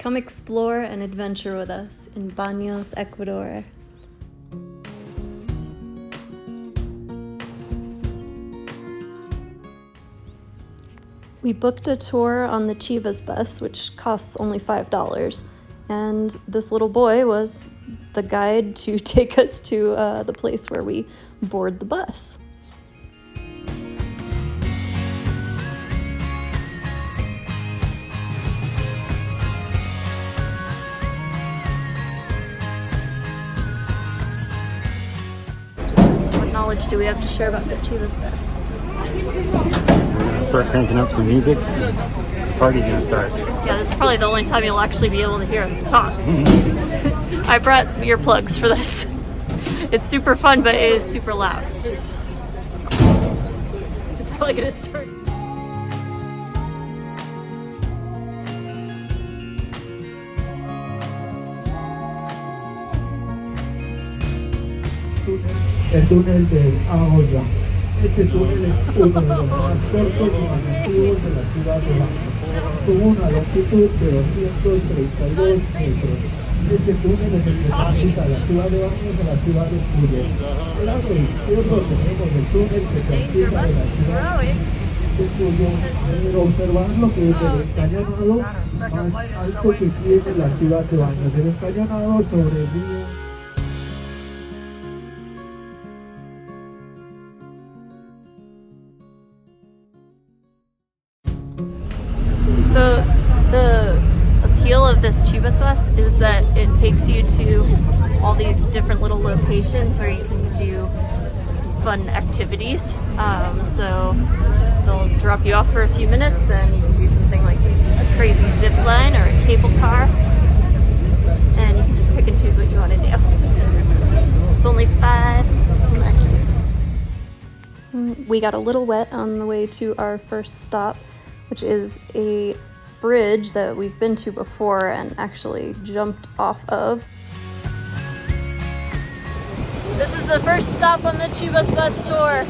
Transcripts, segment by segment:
Come explore and adventure with us in Baños, Ecuador. We booked a tour on the Chivas Bus, which costs only $5, and this little boy was the guide to take us to the place where we board the bus. What knowledge do we have to share about the Chivas Bus? We're gonna start cranking up some music. The party's gonna start. Yeah, this is probably the only time you'll actually be able to hear us talk. I brought some earplugs for this. It's super fun, but it is super loud. It's probably gonna start. El túnel de Ahoya. Este túnel es uno de los más cortos y más antiguos de la ciudad de Baños, con una longitud de 232 metros. Este túnel es el que transita la ciudad de Baños a la ciudad de Cuyo. Al lado izquierdo tenemos el túnel que transita de la ciudad de Cuyo, pero observar lo que es el encañonado más alto que tiene la ciudad de Baños. El encañonado sobre el río. So the appeal of this Chivas Bus is that it takes you to all these different little locations where you can do fun activities. So they'll drop you off for a few minutes and you can do something like a crazy zip line or a cable car. And you can just pick and choose what you want to do. It's only $5. We got a little wet on the way to our first stop, which is a bridge that we've been to before and actually jumped off of. This is the first stop on the Chivas Bus tour,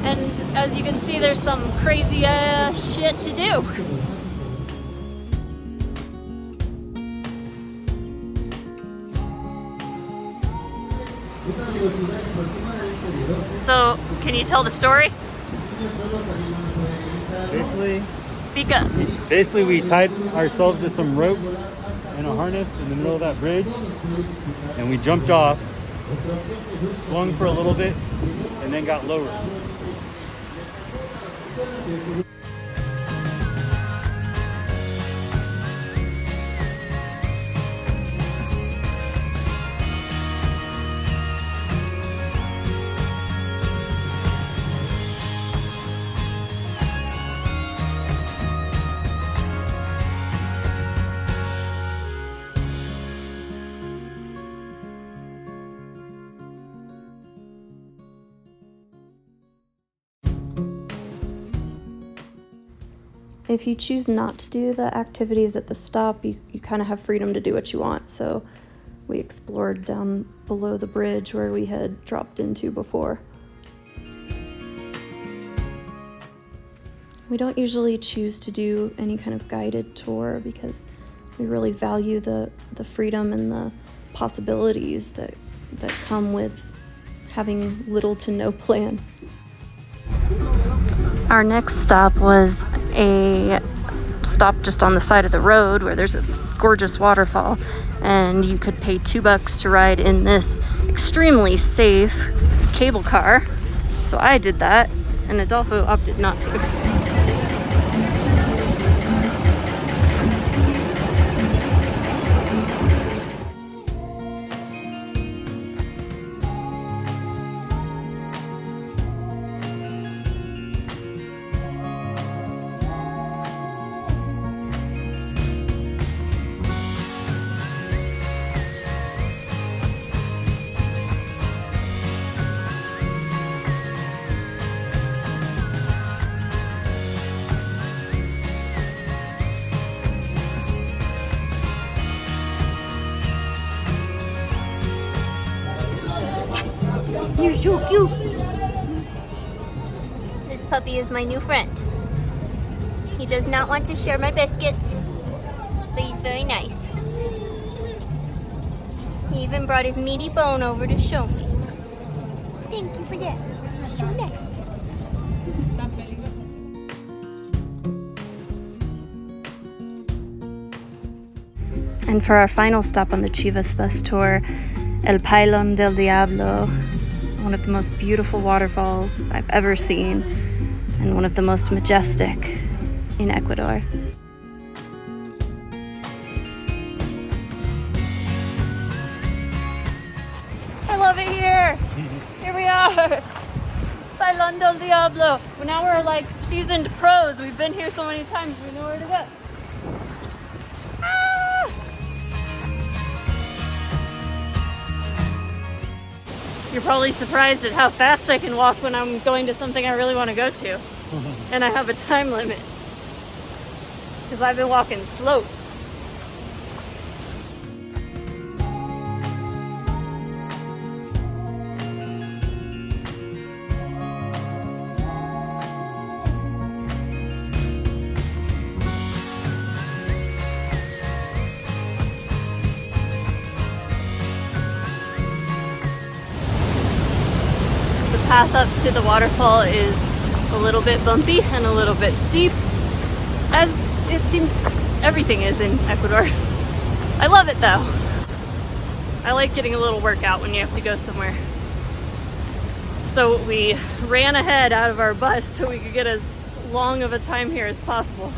and as you can see, there's some crazy shit to do. So, can you tell the story? Speak up. Basically, we tied ourselves to some ropes and a harness in the middle of that bridge, and we jumped off, swung for a little bit, and then got lowered. If you choose not to do the activities at the stop, you kind of have freedom to do what you want. So we explored down below the bridge where we had dropped into before. We don't usually choose to do any kind of guided tour because we really value the freedom and the possibilities that come with having little to no plan. Our next stop was a stop just on the side of the road where there's a gorgeous waterfall, and you could pay $2 to ride in this extremely safe cable car. So I did that, and Adolfo opted not to. You're so cute. This puppy is my new friend. He does not want to share my biscuits, but he's very nice. even brought his meaty bone over to show me. Thank you for that. You're so nice. And for our final stop on the Chivas Bus tour, El Pailon Del Diablo, one of the most beautiful waterfalls I've ever seen, and one of the most majestic in Ecuador. I love it here! Here we are! Pailon Del Diablo! Well, now we're like seasoned pros. We've been here so many times, we know where to go. You're probably surprised at how fast I can walk when I'm going to something I really want to go to. And I have a time limit. Because I've been walking slow. The path up to the waterfall is a little bit bumpy and a little bit steep, as it seems everything is in Ecuador. I love it though. I like getting a little workout when you have to go somewhere. So we ran ahead out of our bus so we could get as long of a time here as possible.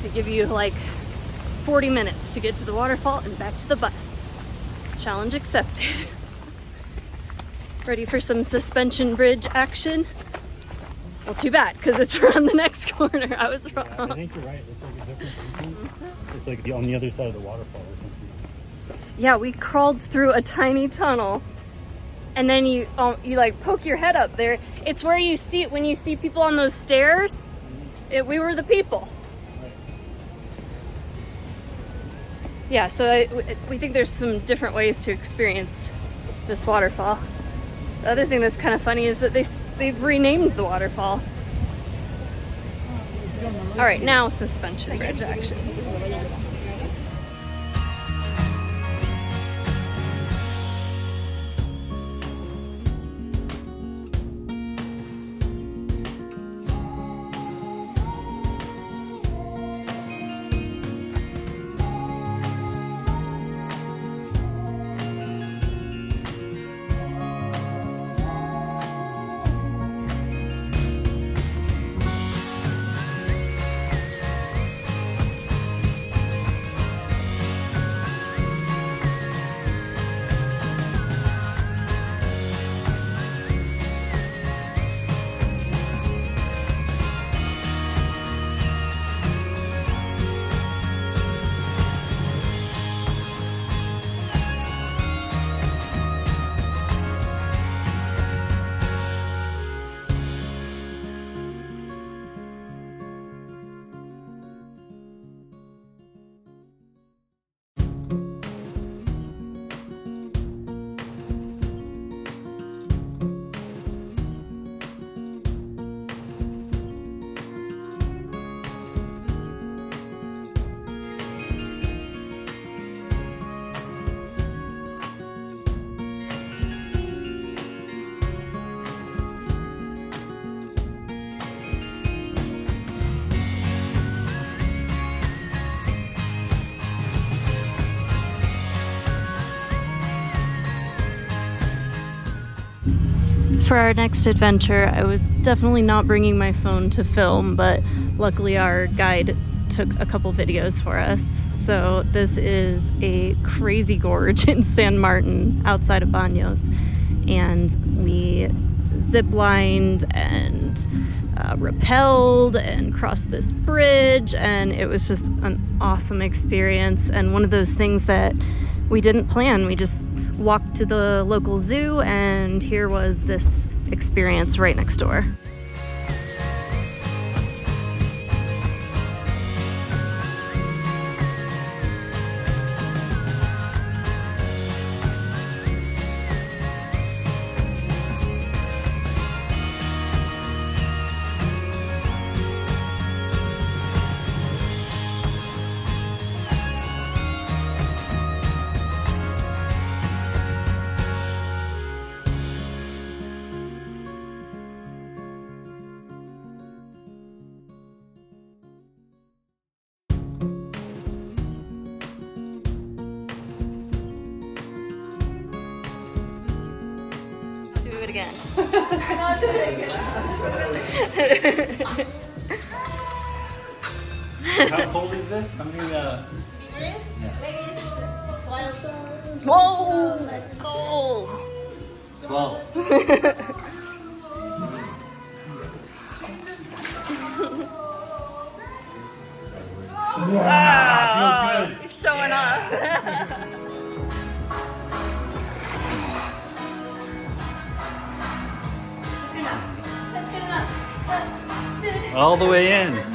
They give you like 40 minutes to get to the waterfall and back to the bus. Challenge accepted. Ready for some suspension bridge action? Well, too bad, because it's around the next corner. I was wrong. Yeah, I think you're right. It's like a different entrance. It's like on the other side of the waterfall or something. Yeah, we crawled through a tiny tunnel, and then you like poke your head up there. It's where you see when you see people on those stairs. We were the people. Right. Yeah, so we think there's some different ways to experience this waterfall. The other thing that's kind of funny is that they've renamed the waterfall. All right, now suspension bridge action. For our next adventure, I was definitely not bringing my phone to film, but luckily our guide took a couple videos for us. So this is a crazy gorge in San Martin outside of Baños, and we zip-lined and rappelled and crossed this bridge, and it was just an awesome experience, and one of those things that we didn't plan. We just walked to the local zoo, and here was this experience right next door. again. How cold is this? How many? Whoa, cold. 12. Wow, feels good. showing off. All the way in.